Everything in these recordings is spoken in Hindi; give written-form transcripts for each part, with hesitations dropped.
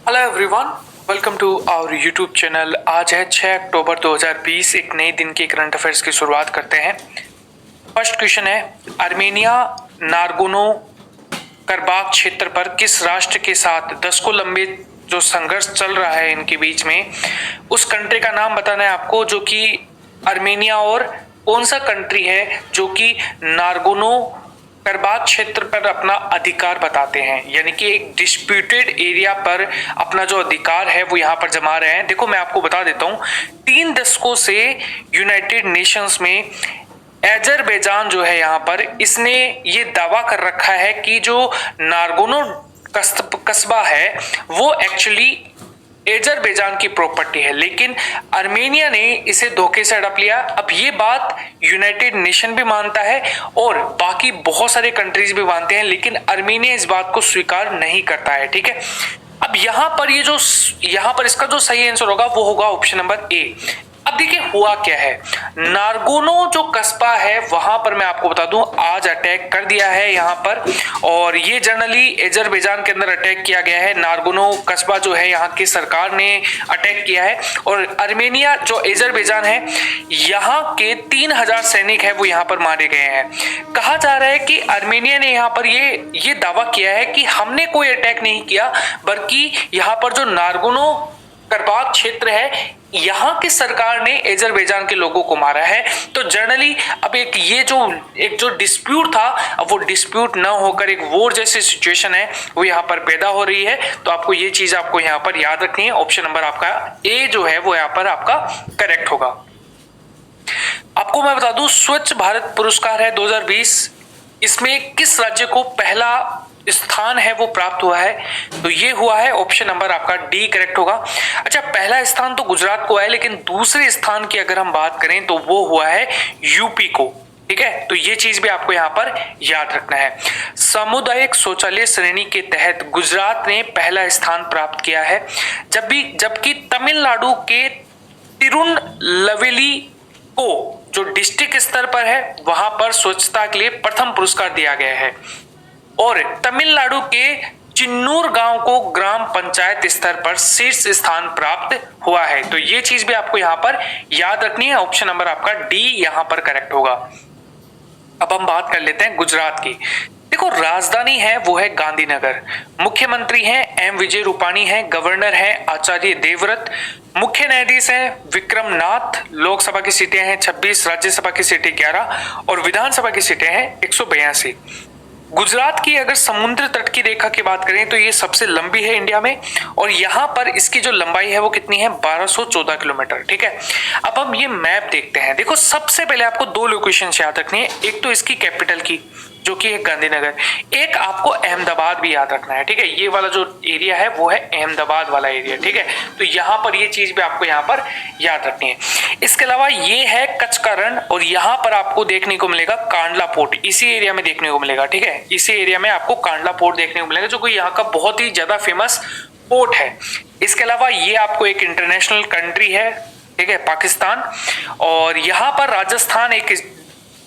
Hello everyone, welcome to our YouTube channel. आज है 6 अक्टूबर 2020। एक नए दिन के करंट अफेयर्स की शुरुआत करते हैं। फर्स्ट क्वेश्चन है, आर्मेनिया नारगोनो करबाख क्षेत्र पर किस राष्ट्र के साथ दशकों लंबे जो संघर्ष चल रहा है इनके बीच में, उस कंट्री का नाम बताना है आपको, जो कि आर्मेनिया, और कौन सा कंट्री है जो कि नारगोनो करबाख क्षेत्र पर अपना अधिकार बताते हैं, यानी कि एक डिस्प्यूटेड एरिया पर अपना जो अधिकार है वो यहाँ पर जमा रहे हैं। देखो मैं आपको बता देता हूँ, 3 दशकों से यूनाइटेड नेशंस में अजरबैजान जो है यहाँ पर इसने ये दावा कर रखा है कि जो नारगोनो कस्बा है वो एक्चुअली अजरबैजान की प्रॉपर्टी है, लेकिन आर्मेनिया ने इसे धोखे से हड़प लिया। अब ये बात यूनाइटेड नेशन भी मानता है और बाकी बहुत सारे कंट्रीज भी मानते हैं, लेकिन आर्मेनिया इस बात को स्वीकार नहीं करता है। ठीक है, अब यहाँ पर इसका जो सही आंसर होगा वो होगा ऑप्शन नंबर ए। अब देखिए हुआ क्या है, नारगोनो जो कस्बा है वहां पर मैं आपको बता दूं आज अटैक कर दिया है यहाँ पर, और ये जनरली अजरबैजान के अंदर अटैक किया गया है। नारगोनो कस्बा जो है यहाँ की सरकार ने अटैक किया है, और आर्मेनिया जो अजरबैजान है यहाँ के 3000 सैनिक है वो यहाँ पर मारे गए हैं। कहा जा रहा है कि आर्मेनिया ने यहाँ पर ये दावा किया है कि हमने कोई अटैक नहीं किया, बल्कि यहाँ पर जो नारगोनो करबाख क्षेत्र है यहाँ की सरकार ने अजरबैजान के लोगों को मारा है। तो जनरली अब एक जो डिस्प्यूट था, अब वो डिस्प्यूट ना होकर एक वॉर जैसी सिचुएशन है वो यहाँ पर पैदा हो रही है। तो आपको ये चीज आपको यहाँ पर याद रखनी है। ऑप्शन नंबर आपका ए जो है वो यहाँ पर आपका करेक्ट होगा। आपको मैं बता दूं, स्वच्छ भारत पुरस्कार है 2020, इसमें किस राज्य को पहला स्थान है वो प्राप्त हुआ है? तो ये हुआ है ऑप्शन नंबर आपका डी करेक्ट होगा। अच्छा, पहला स्थान तो गुजरात को है, लेकिन दूसरे स्थान की अगर हम बात करें तो वो हुआ है यूपी को। ठीक है, तो ये चीज भी आपको यहाँ पर याद रखना है। सामुदायिक शौचालय श्रेणी के तहत गुजरात ने पहला स्थान प्राप्त किया है, जबकि तमिलनाडु के तिरुनलवेली को जो डिस्ट्रिक्ट स्तर पर है वहां पर स्वच्छता के लिए प्रथम पुरस्कार दिया गया है, और तमिलनाडु के चिन्नूर गांव को ग्राम पंचायत स्तर पर शीर्ष स्थान प्राप्त हुआ है। तो ये चीज भी आपको यहाँ पर याद रखनी है। ऑप्शन नंबर आपका डी यहाँ पर करेक्ट होगा। अब हम बात कर लेते हैं गुजरात की। देखो, राजधानी है वो है गांधीनगर, मुख्यमंत्री हैं एम विजय रूपाणी हैं, गवर्नर हैं आचार्य देवव्रत, मुख्य न्यायाधीश हैं विक्रम नाथ, लोकसभा की सीटें हैं 26, राज्यसभा की सीटें 11 और विधानसभा की सीटें हैं 182। गुजरात की अगर समुद्र तट की रेखा की बात करें तो ये सबसे लंबी है इंडिया में, और यहाँ पर इसकी जो लंबाई है वो कितनी है? 1214 किलोमीटर। ठीक है, अब हम ये मैप देखते हैं। देखो, सबसे पहले आपको 2 लोकेशन याद रखनी है, एक तो इसकी कैपिटल की जो कि है गांधीनगर, एक आपको अहमदाबाद भी याद रखना है। ठीक है, ये वाला जो एरिया है वो है अहमदाबाद वाला एरिया। ठीक है, तो यहाँ पर ये चीज भी आपको यहाँ पर याद रखनी है। इसके अलावा ये है कच्छ का रण, और यहाँ पर आपको देखने को मिलेगा कांडला पोर्ट, इसी एरिया में देखने को मिलेगा। ठीक है, इसी एरिया में आपको कांडला पोर्ट देखने को मिलेगा, जो कि यहाँ का बहुत ही ज्यादा फेमस पोर्ट है। इसके अलावा ये आपको एक इंटरनेशनल कंट्री है, ठीक है, पाकिस्तान, और यहाँ पर राजस्थान एक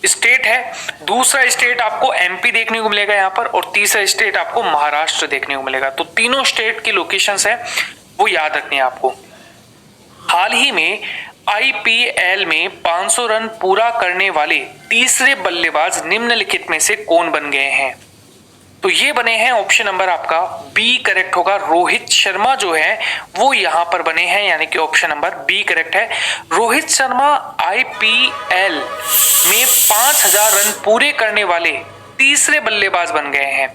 स्टेट है, दूसरा स्टेट आपको एमपी देखने को मिलेगा यहाँ पर, और तीसरा स्टेट आपको महाराष्ट्र देखने को मिलेगा। तो तीनों स्टेट की लोकेशंस है वो याद रखनी है आपको। हाल ही में आईपीएल में 500 रन पूरा करने वाले तीसरे बल्लेबाज निम्नलिखित में से कौन बन गए हैं? तो ये बने हैं ऑप्शन नंबर आपका बी करेक्ट होगा, रोहित शर्मा जो है वो यहां पर बने हैं, यानी कि ऑप्शन नंबर बी करेक्ट है। रोहित शर्मा आईपीएल में 5000 रन पूरे करने वाले तीसरे बल्लेबाज बन गए हैं।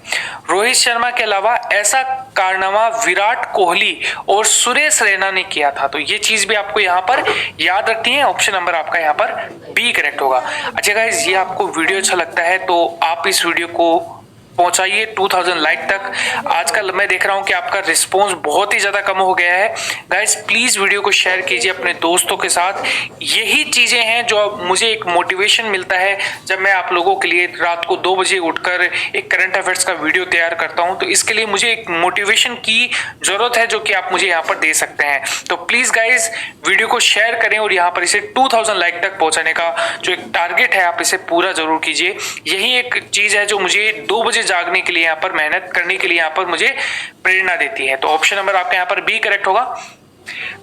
रोहित शर्मा के अलावा ऐसा कारनामा विराट कोहली और सुरेश रैना ने किया था। तो ये चीज भी आपको यहाँ पर याद रखनी है। ऑप्शन नंबर आपका यहाँ पर बी करेक्ट होगा। अच्छा गाइस, ये आपको वीडियो अच्छा लगता है तो आप इस वीडियो को पहुंचाइए 2000 लाइक तक। आजकल मैं देख रहा हूं कि आपका रिस्पांस बहुत ही ज्यादा कम हो गया है। गाइस प्लीज वीडियो को शेयर कीजिए अपने दोस्तों के साथ। यही चीजें हैं जो मुझे एक मोटिवेशन मिलता है जब मैं आप लोगों के लिए रात को 2 बजे उठकर एक करंट अफेयर्स का वीडियो तैयार करता हूं। तो इसके लिए मुझे एक मोटिवेशन की जरूरत है जो कि आप मुझे यहाँ पर दे सकते हैं। तो प्लीज गाइज वीडियो को शेयर करें और यहाँ पर इसे 2000 लाइक तक पहुंचाने का जो एक टारगेट है आप इसे पूरा जरूर कीजिए। यही एक चीज है जो मुझे 2 बजे जागने के लिए, यहाँ पर मेहनत करने के लिए यहाँ पर मुझे प्रेरणा देती है। तो ऑप्शन नंबर आपका यहाँ पर बी करेक्ट होगा।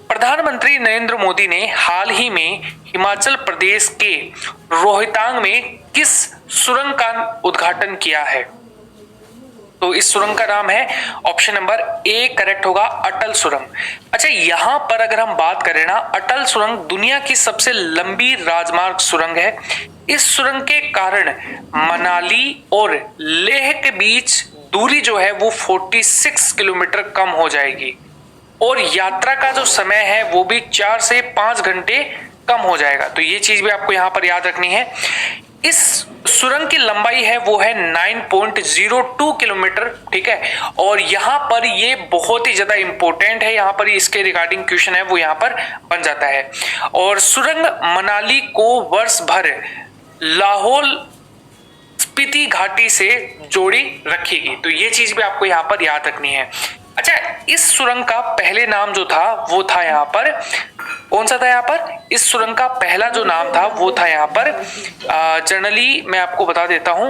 प्रधानमंत्री नरेंद्र मोदी ने हाल ही में हिमाचल प्रदेश के रोहतांग में किस सुरंग का उद्घाटन किया है? तो इस सुरंग का नाम है, ऑप्शन नंबर ए करेक्ट होगा, अटल सुरंग। अच्छा, यहां पर अगर हम बात करें ना, अटल सुरंग दुनिया की सबसे लंबी राजमार्ग सुरंग है। इस सुरंग के कारण मनाली और लेह के बीच दूरी जो है वो 46 किलोमीटर कम हो जाएगी और यात्रा का जो समय है वो भी 4 से 5 घंटे कम हो जाएगा। तो ये चीज भी आपको यहाँ पर याद रखनी है। इस सुरंग की लंबाई है वो है 9.02 किलोमीटर, ठीक है। और यहाँ पर ये बहुत ही ज्यादा इंपॉर्टेंट है, यहाँ पर इसके रिगार्डिंग क्वेश्चन है वो यहाँ पर बन जाता है। और सुरंग मनाली को वर्ष भर लाहौल स्पीति घाटी से जोड़ी रखेगी। तो ये चीज भी आपको यहाँ पर याद रखनी है। अच्छा, इस सुरंग का पहले नाम जो था वो था यहाँ पर, कौन सा था यहाँ पर? इस सुरंग का पहला जो नाम था वो था यहाँ पर, जनरली मैं आपको बता देता हूँ,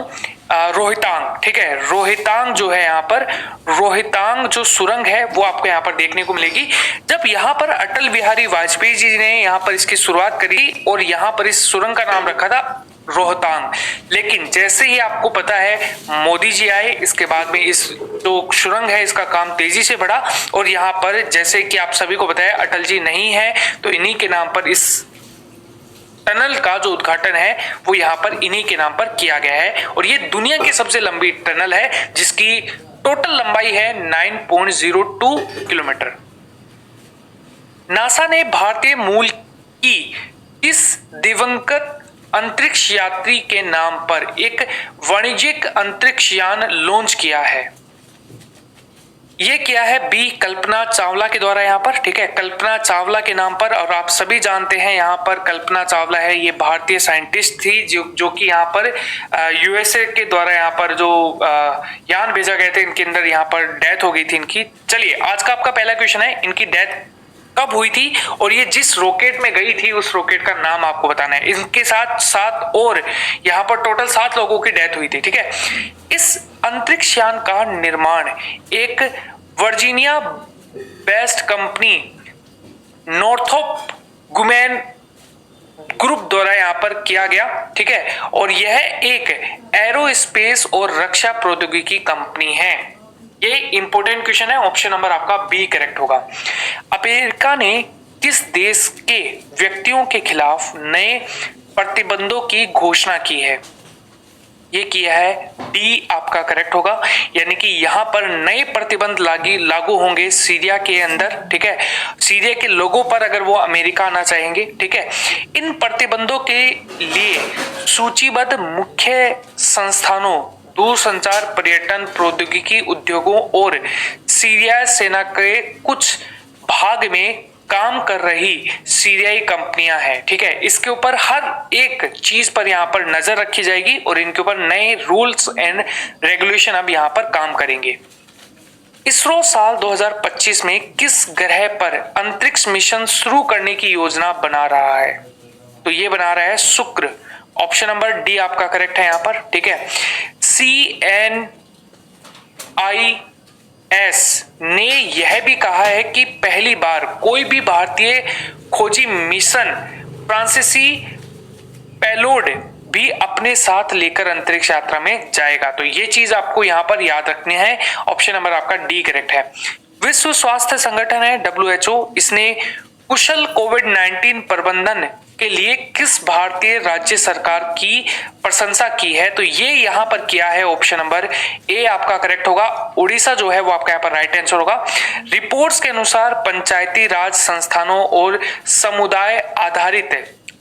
रोहतांग, ठीक है। रोहतांग जो है यहाँ पर, रोहतांग जो सुरंग है वो आपको यहाँ पर देखने को मिलेगी। जब यहाँ पर अटल बिहारी वाजपेयी जी ने यहाँ पर इसकी शुरुआत करी और यहाँ पर इस सुरंग का नाम रखा था रोहतांग। लेकिन जैसे ही आपको पता है मोदी जी आए, इसके बाद में इस जो सुरंग है इसका काम तेजी से बढ़ा और यहाँ पर जैसे कि आप सभी को पता है अटल जी नहीं है, तो इन्हीं के नाम पर इस टनल का जो उद्घाटन है वो यहाँ पर इन्हीं के नाम पर किया गया है। और ये दुनिया की सबसे लंबी टनल है जिसकी टोटल लंबाई है 9.02 किलोमीटर। नासा ने भारतीय मूल की इस दिवंगत अंतरिक्ष यात्री के नाम पर एक वाणिज्यिक अंतरिक्ष यान लॉन्च किया है। ये किया है बी कल्पना चावला के द्वारा यहाँ पर, ठीक है, कल्पना चावला के नाम पर। और आप सभी जानते हैं यहाँ पर कल्पना चावला है, ये भारतीय साइंटिस्ट थी जो कि यहाँ पर यूएसए के द्वारा यहाँ पर जो यान भेजा गए थे, इनके अंदर यहाँ पर डेथ हो गई थी इनकी। चलिए, आज का आपका पहला क्वेश्चन है, इनकी डेथ कब हुई थी और ये जिस रॉकेट में गई थी उस रॉकेट का नाम आपको बताना है। इनके साथ 7 और यहाँ पर टोटल 7 लोगों की डेथ हुई थी, ठीक है। इस अंतरिक्ष यान का निर्माण एक Virginia based company Northrop Grumman group द्वारा यहाँ पर किया गया, ठीक है। और यह एक एरोस्पेस और रक्षा प्रौद्योगिकी कंपनी है। ये इंपॉर्टेंट क्वेश्चन है, ऑप्शन नंबर आपका बी करेक्ट होगा। अमेरिका ने किस देश के व्यक्तियों के खिलाफ नए प्रतिबंधों की घोषणा की है? ये किया है डी आपका करेक्ट होगा, यानी कि यहाँ पर नए प्रतिबंध लागू होंगे सीरिया के अंदर, ठीक है। सीरिया के लोगों पर अगर वो अमेरिका आना चाहेंगे, ठीक है। इन प्रतिबंधों के लिए सूचीबद्ध मुख्य संस्थानों, दूरसंचार, पर्यटन, प्रौद्योगिकी उद्योगों और सीरिया सेना के कुछ भाग में काम कर रही सीरियाई कंपनियां हैं, ठीक है। इसके ऊपर हर एक चीज पर यहाँ पर नजर रखी जाएगी और इनके ऊपर नए रूल्स एंड रेगुलेशन अब यहाँ पर काम करेंगे। इसरो साल 2025 में किस ग्रह पर अंतरिक्ष मिशन शुरू करने की योजना बना रहा है? तो ये बना रहा है शुक्र, ऑप्शन नंबर डी आपका करेक्ट है यहाँ पर, ठीक है। CNIS ने यह भी कहा है कि पहली बार कोई भी भारतीय खोजी मिशन फ्रांसीसी पेलोड भी अपने साथ लेकर अंतरिक्ष यात्रा में जाएगा। तो ये चीज आपको यहाँ पर याद रखनी है, ऑप्शन नंबर आपका डी करेक्ट है। विश्व स्वास्थ्य संगठन है WHO, इसने कुशल कोविड-19 प्रबंधन के लिए किस भारतीय राज्य सरकार की प्रशंसा की है? तो ये यहाँ पर किया है, ऑप्शन नंबर ए आपका करेक्ट होगा, उड़ीसा जो है वो आपका यहाँ पर राइट आंसर होगा। रिपोर्ट्स के अनुसार पंचायती राज संस्थानों और समुदाय आधारित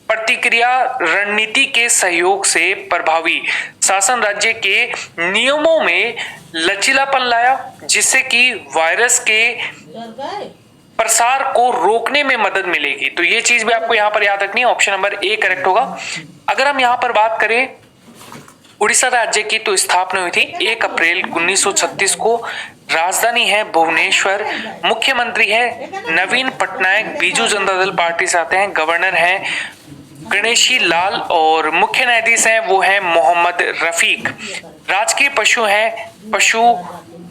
प्रतिक्रिया रणनीति के सहयोग से प्रभावी शासन राज्य के नियमों में लचीलापन लाया, जिससे कि वायरस के प्रसार को रोकने में मदद मिलेगी। तो ये चीज भी आपको यहाँ पर याद रखनी है, ऑप्शन नंबर ए करेक्ट होगा। अगर हम यहाँ पर बात करें उड़ीसा राज्य की, तो स्थापना हुई थी 1 अप्रैल 1936 को। राजधानी है भुवनेश्वर। मुख्यमंत्री है नवीन पटनायक, बीजू जनता दल पार्टी से आते हैं। गवर्नर है गणेशी लाल और मुख्य न्यायाधीश हैं वो है मोहम्मद रफीक। राजकीय पशु हैं पशु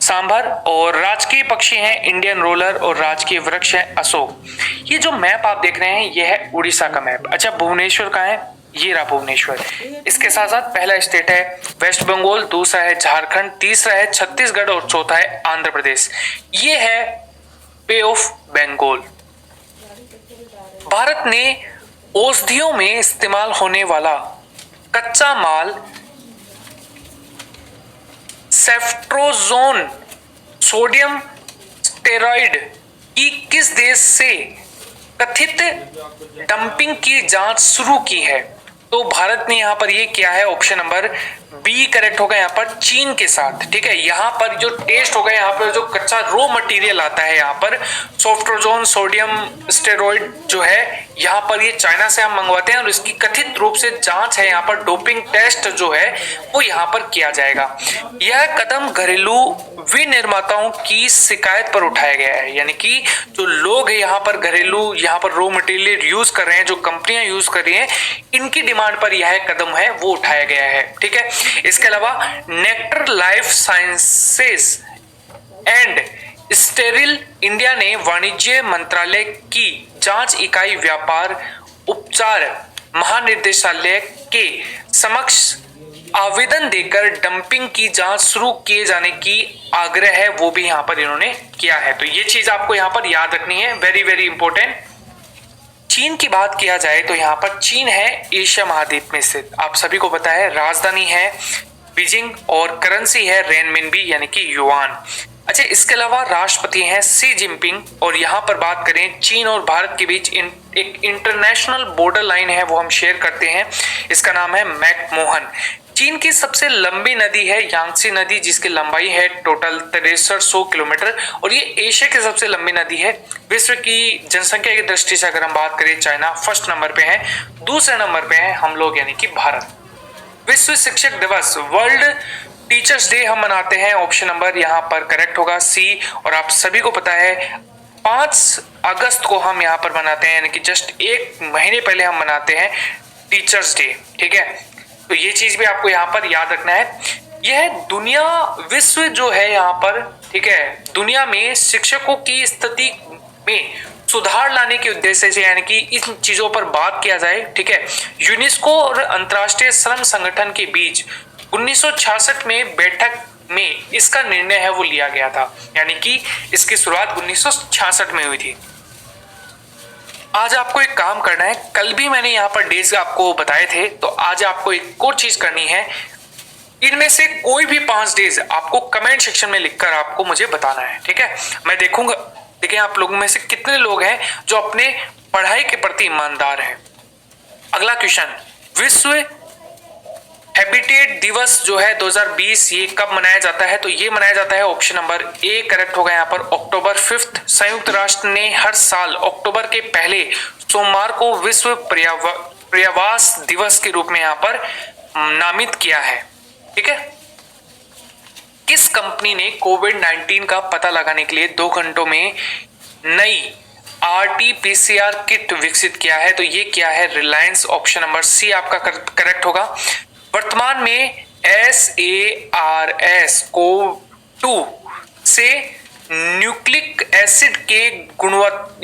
सांभर, और राजकीय पक्षी हैं इंडियन रोलर, और राजकीय वृक्ष है अशोक। ये जो मैप आप देख रहे हैं ये है उड़ीसा का मैप। अच्छा, भुवनेश्वर कहाँ है? ये रहा भुवनेश्वर। इसके साथ साथ पहला स्टेट है वेस्ट बंगाल, दूसरा है झारखंड, तीसरा है छत्तीसगढ़ और चौथा है आंध्र प्रदेश। ये है बे ऑफ बंगाल। भारत ने औषधियों में इस्तेमाल होने वाला कच्चा माल सेफ्ट्रोजोन सोडियम स्टेरॉइड की किस देश से कथित डंपिंग की जांच शुरू की है? तो भारत ने यहां पर ये किया है, ऑप्शन नंबर बी करेक्ट होगा यहाँ पर, चीन के साथ। ठीक है, यहाँ पर जो टेस्ट होगा, यहाँ पर जो कच्चा रॉ मटेरियल आता है यहाँ पर सेफ्ट्रोजोन सोडियम स्टेरॉइड जो है, यहाँ पर ये चाइना से हम मंगवाते हैं और इसकी कथित रूप से जांच है यहाँ पर, डोपिंग टेस्ट जो है वो यहाँ पर किया जाएगा। यह कदम घरेलू विनिर्माताओं की शिकायत पर उठाया गया है, यानी कि जो लोग है यहाँ पर घरेलू यहाँ पर रॉ मटेरियल यूज कर रहे हैं, जो कंपनियां यूज कर रही हैं, इनकी डिमांड पर यह कदम है वो उठाया गया है। ठीक है, इसके अलावा Nectar Life Sciences and Sterile India ने वाणिज्य मंत्रालय की जांच इकाई व्यापार उपचार महानिदेशालय के समक्ष आवेदन देकर डंपिंग की जांच शुरू किए जाने की आग्रह है वो भी यहां पर इन्होंने किया है। तो ये चीज आपको यहां पर याद रखनी है, वेरी वेरी इंपॉर्टेंट। चीन की बात किया जाए तो यहाँ पर चीन है एशिया महाद्वीप में स्थित, आप सभी को पता है। राजधानी है बीजिंग और करेंसी है रेनमिनबी यानी कि युआन। अच्छा, इसके अलावा राष्ट्रपति हैं सी जिनपिंग, और यहाँ पर बात करें चीन और भारत के बीच एक इंटरनेशनल बॉर्डर लाइन है वो हम शेयर करते हैं, इसका नाम है मैकमोहन। चीन की सबसे लंबी नदी है यांगत्से नदी, जिसकी लंबाई है टोटल 6300 किलोमीटर, और ये एशिया की सबसे लंबी नदी है। विश्व की जनसंख्या की दृष्टि से अगर हम बात करें, चाइना फर्स्ट नंबर पे है, दूसरे नंबर पे है हम लोग यानी कि भारत। विश्व शिक्षक दिवस वर्ल्ड टीचर्स डे हम मनाते हैं, ऑप्शन नंबर यहाँ पर करेक्ट होगा सी। और आप सभी को पता है 5 अगस्त को हम यहाँ पर मनाते हैं, यानी कि जस्ट एक महीने पहले हम मनाते हैं टीचर्स डे। ठीक है, तो ये चीज भी आपको यहाँ पर याद रखना है। यह दुनिया विश्व जो है यहाँ पर, ठीक है, दुनिया में शिक्षकों की स्थिति में सुधार लाने के उद्देश्य से, यानी कि इन चीजों पर बात किया जाए। ठीक है, यूनेस्को और अंतर्राष्ट्रीय श्रम संगठन के बीच 1966 में बैठक में इसका निर्णय है वो लिया गया था, यानी कि इसकी शुरुआत 1966 में हुई थी। आज आपको एक काम करना है, कल भी मैंने यहाँ पर डेज आपको बताए थे, तो आज आपको एक और चीज करनी है। इनमें से कोई भी 5 डेज आपको कमेंट सेक्शन में लिखकर आपको मुझे बताना है। ठीक है, मैं देखूंगा, देखिए आप लोगों में से कितने लोग हैं जो अपने पढ़ाई के प्रति ईमानदार हैं। अगला क्वेश्चन, विश्व हैबिटेट दिवस जो है 2020 ये कब मनाया जाता है? तो ये मनाया जाता है, ऑप्शन नंबर ए करेक्ट होगा यहाँ पर, अक्टूबर 5। संयुक्त राष्ट्र ने हर साल अक्टूबर के पहले सोमवार को विश्व पर्यावरण दिवस के रूप में यहाँ पर नामित किया है। ठीक है, किस कंपनी ने कोविड-19 का पता लगाने के लिए 2 घंटों में नई RT-PCR किट विकसित किया है? तो ये क्या है? रिलायंस, ऑप्शन नंबर सी आपका करेक्ट होगा। वर्तमान में SARS-CoV-2 से न्यूक्लिक एसिड के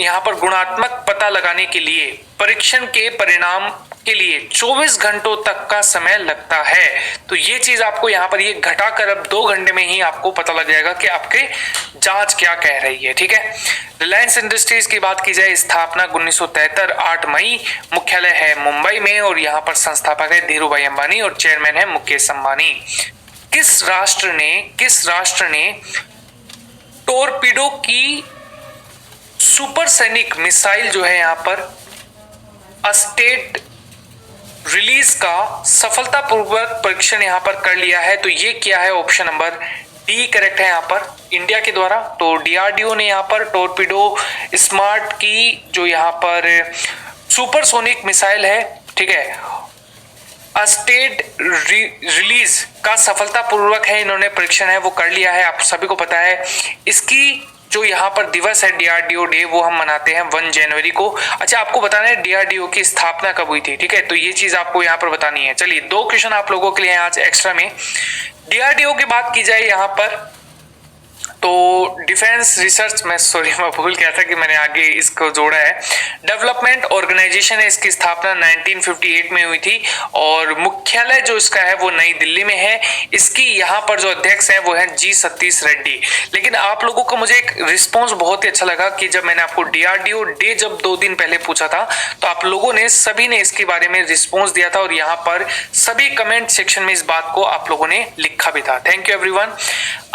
यहाँ पर गुणात्मक पता लगाने के लिए परीक्षण के परिणाम के लिए 24 घंटों तक का समय लगता है। तो ये चीज आपको यहाँ पर ये घटाकर अब 2 घंटे में ही आपको पता लग जाएगा कि आपके जांच क्या कह रही है। ठीक है, रिलायंस इंडस्ट्रीज की बात की जाए, स्थापना 1973 8 मई, मुख्यालय है मुंबई में, और यहाँ पर संस्थापक है धीरू भाई अंबानी और चेयरमैन है मुकेश अंबानी। किस राष्ट्र ने टोरपीडो की सुपरसोनिक मिसाइल जो है यहाँ पर स्टेट रिलीज का सफलतापूर्वक परीक्षण यहाँ पर कर लिया है? तो ये क्या है? ऑप्शन नंबर डी करेक्ट है यहाँ पर, इंडिया के द्वारा। तो DRDO ने यहाँ पर टोरपीडो स्मार्ट की जो यहाँ पर सुपरसोनिक मिसाइल है, ठीक है, स्टेट रिलीज का सफलतापूर्वक है इन्होंने परीक्षण है वो कर लिया है। आप सभी को पता है इसकी जो यहाँ पर दिवस है डीआरडीओ डे, वो हम मनाते हैं 1 जनवरी को। अच्छा, आपको बताना है डीआरडीओ की स्थापना कब हुई थी, ठीक है, तो ये चीज आपको यहाँ पर बतानी है। चलिए 2 क्वेश्चन आप लोगों के लिए आज एक्स्ट्रा में। डीआरडीओ की बात की जाए यहाँ पर, तो डिफेंस रिसर्च, मैं भूल गया था कि मैंने आगे इसको जोड़ा है। डेवलपमेंट ऑर्गेनाइजेशन है, इसकी स्थापना 1958 में हुई थी और मुख्यालय जो इसका है वो नई दिल्ली में है। इसकी यहाँ पर जो अध्यक्ष है वो है जी सतीश रेड्डी। लेकिन आप लोगों का मुझे एक रिस्पॉन्स बहुत ही अच्छा लगा कि जब मैंने आपको डीआरडीओ डे जब 2 दिन पहले पूछा था, तो आप लोगों ने सभी ने इसके बारे में रिस्पॉन्स दिया था और यहाँ पर सभी कमेंट सेक्शन में इस बात को आप लोगों ने लिखा भी था। Thank you everyone.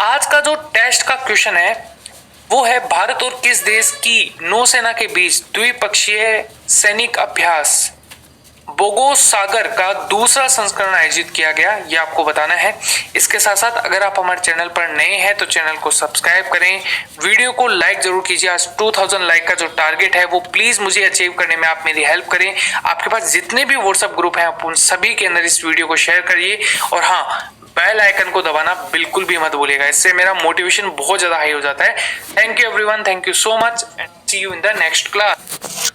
आज का जो टेस्ट का क्वेश्चन है वो है, भारत और किस देश की नौसेना के बीच द्विपक्षीय सैनिक अभ्यास बोगोस सागर का दूसरा संस्करण आयोजित किया गया, ये आपको बताना है। इसके साथ साथ अगर आप हमारे चैनल पर नए हैं तो चैनल को सब्सक्राइब करें, वीडियो को लाइक जरूर कीजिए। आज 2000 लाइक का जो टारगेट है वो प्लीज मुझे अचीव करने में आप मेरी हेल्प करें। आपके पास जितने भी व्हाट्सएप ग्रुप हैं आप उन सभी के अंदर इस वीडियो को शेयर करिए और हाँ, बेल आइकन को दबाना बिल्कुल भी मत भूलिएगा, इससे मेरा मोटिवेशन बहुत ज्यादा हाई हो जाता है। Thank you everyone, thank you so much and see you in the next class.